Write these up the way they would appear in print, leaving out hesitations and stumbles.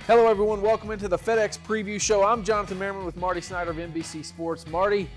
Hello, everyone. Welcome into the FedEx Preview Show. I'm Jonathan Merryman with Marty Snider of NBC Sports. Marty,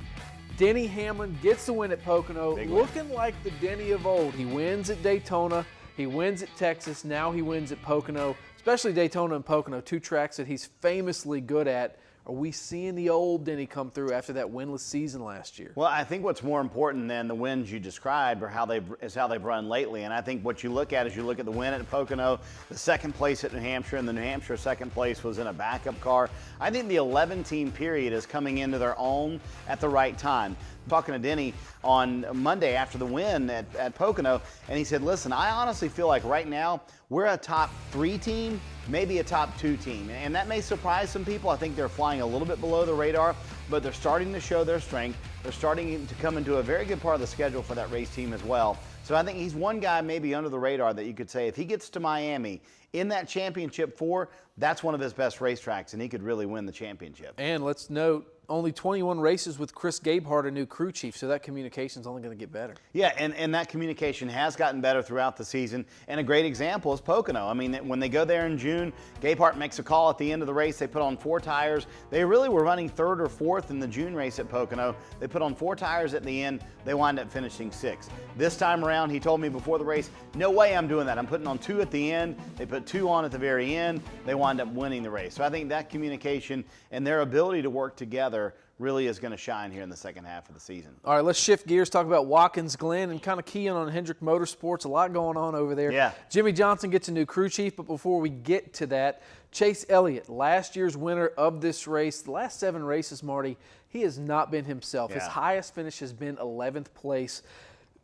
Denny Hamlin gets the win at Pocono, looking like the Denny of old. He wins at Daytona, he wins at Texas, now he wins at Pocono, especially Daytona and Pocono, two tracks that he's famously good at. Are we seeing the old Denny come through after that winless season last year? Well, I think what's more important than the wins you described how they've run lately. And I think what you look at is you look at the win at Pocono, the second place at New Hampshire, and the New Hampshire second place was in a backup car. I think the 11-team period is coming into their own at the right time. Talking to Denny on Monday after the win at Pocono, and he said, listen, I honestly feel like right now we're a top 3 team, maybe a top 2 team. And that may surprise some people. I think they're flying a little bit below the radar, but they're starting to show their strength. They're starting to come into a very good part of the schedule for that race team as well. So I think he's one guy maybe under the radar that you could say if he gets to Miami in that championship 4, that's one of his best racetracks, and he could really win the championship. And let's note, only 21 races with Chris Gabehart, a new crew chief, so that communication's only going to get better. Yeah, and that communication has gotten better throughout the season, and a great example is Pocono. I mean, when they go there in June, Gabehart makes a call at the end of the race. They put on 4 tires. They really were running 3rd or 4th in the June race at Pocono. They put on 4 tires at the end. They wind up finishing 6th. This time around, he told me before the race, no way I'm doing that. I'm putting on 2 at the end. They put 2 on at the very end. They wind up winning the race. So I think that communication and their ability to work together really is going to shine here in the second half of the season. All right, let's shift gears, talk about Watkins Glen and kind of key in on Hendrick Motorsports. A lot going on over there. Yeah. Jimmie Johnson gets a new crew chief, but before we get to that, Chase Elliott, last year's winner of this race, the last 7 races, Marty, he has not been himself. His highest finish has been 11th place.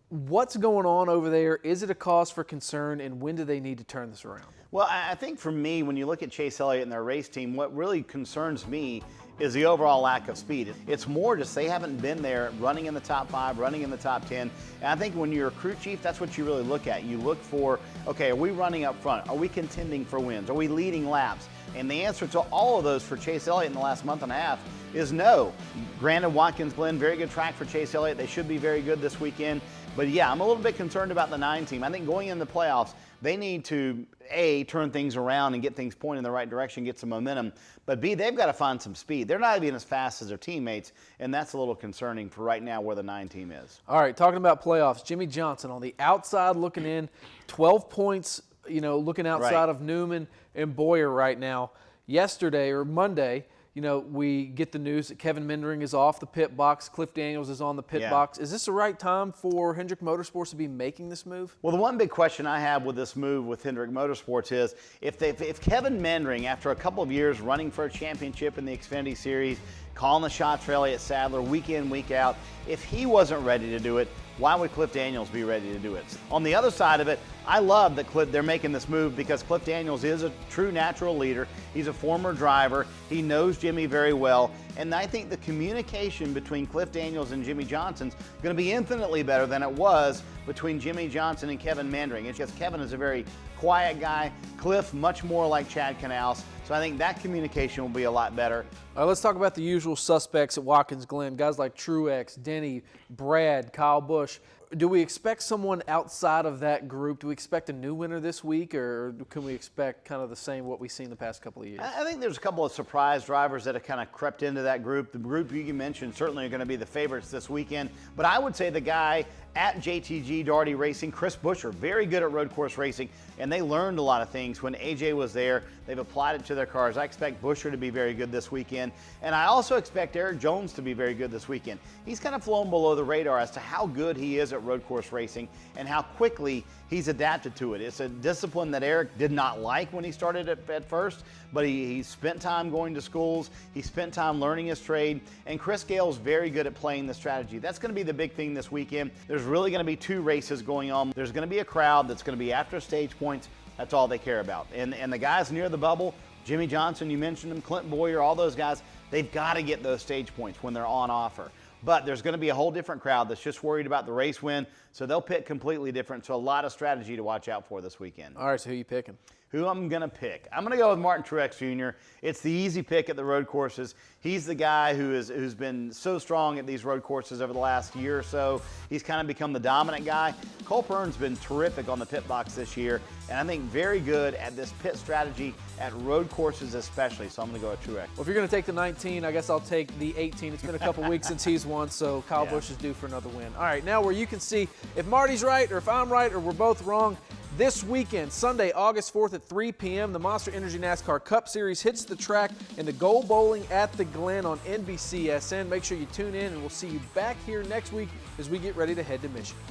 What's going on over there? Is it a cause for concern, and when do they need to turn this around? Well, I think for me, when you look at Chase Elliott and their race team, what really concerns me is the overall lack of speed. It's more just they haven't been there running in the top 5, running in the top 10. And I think when you're a crew chief, that's what you really look at. You look for, okay, are we running up front? Are we contending for wins? Are we leading laps? And the answer to all of those for Chase Elliott in the last month and a half is no. Granted, Watkins Glen, very good track for Chase Elliott. They should be very good this weekend. But yeah, I'm a little bit concerned about the 9 team. I think going in the playoffs, they need to, A, turn things around and get things pointed in the right direction, get some momentum. But B, they've got to find some speed. They're not even as fast as their teammates, and that's a little concerning for right now where the 9 team is. All right, talking about playoffs, Jimmie Johnson on the outside looking in, 12 points, looking outside of Newman and Boyer right now. Yesterday or Monday, we get the news that Kevin Mendering is off the pit box. Cliff Daniels is on the pit box. Is this the right time for Hendrick Motorsports to be making this move? Well, the one big question I have with this move with Hendrick Motorsports is if Kevin Mendering, after a couple of years running for a championship in the Xfinity Series, calling the shots for Elliott Sadler week in, week out, if he wasn't ready to do it, why would Cliff Daniels be ready to do it? On the other side of it, I love that they're making this move because Cliff Daniels is a true natural leader. He's a former driver. He knows Jimmie very well. And I think the communication between Cliff Daniels and Jimmie Johnson's going to be infinitely better than it was between Jimmie Johnson and Kevin Mendering. It's just Kevin is a very quiet guy. Cliff, much more like Chad Canals. So I think that communication will be a lot better. All right, let's talk about the usual suspects at Watkins Glen, guys like Truex, Denny, Brad, Kyle Busch. Do we expect someone outside of that group? Do we expect a new winner this week, or can we expect kind of the same what we've seen the past couple of years? I think there's a couple of surprise drivers that have kind of crept into that group. The group you mentioned certainly are going to be the favorites this weekend, but I would say the guy at JTG Daugherty Racing, Chris Buescher, very good at road course racing, and they learned a lot of things when AJ was there. They've applied it to their cars. I expect Buescher to be very good this weekend, and I also expect Eric Jones to be very good this weekend. He's kind of flown below the radar as to how good he is at road course racing and how quickly he's adapted to it. It's a discipline that Eric did not like when he started at first, but he spent time going to schools, he spent time learning his trade, and Chris Gale's very good at playing the strategy. That's going to be the big thing this weekend. There's really going to be 2 races going on. There's going to be a crowd that's going to be after stage points. That's all they care about. And the guys near the bubble, Jimmie Johnson, you mentioned him, Clint Boyer, all those guys, they've got to get those stage points when they're on offer. But there's going to be a whole different crowd that's just worried about the race win, so they'll pit completely different. So a lot of strategy to watch out for this weekend. All right, so who are you picking? who I'm going to pick. I'm going to go with Martin Truex Jr. It's the easy pick at the road courses. He's the guy who's been so strong at these road courses over the last year or so. He's kind of become the dominant guy. Cole Pearn's been terrific on the pit box this year, and I think very good at this pit strategy at road courses especially, so I'm going to go with Truex. Well, if you're going to take the 19, I guess I'll take the 18. It's been a couple weeks since he's won, so Kyle Busch is due for another win. All right, now where you can see if Marty's right or if I'm right or we're both wrong. This weekend, Sunday, August 4th at 3 p.m., the Monster Energy NASCAR Cup Series hits the track in the Go Bowling at the Glen on NBCSN. Make sure you tune in, and we'll see you back here next week as we get ready to head to Michigan.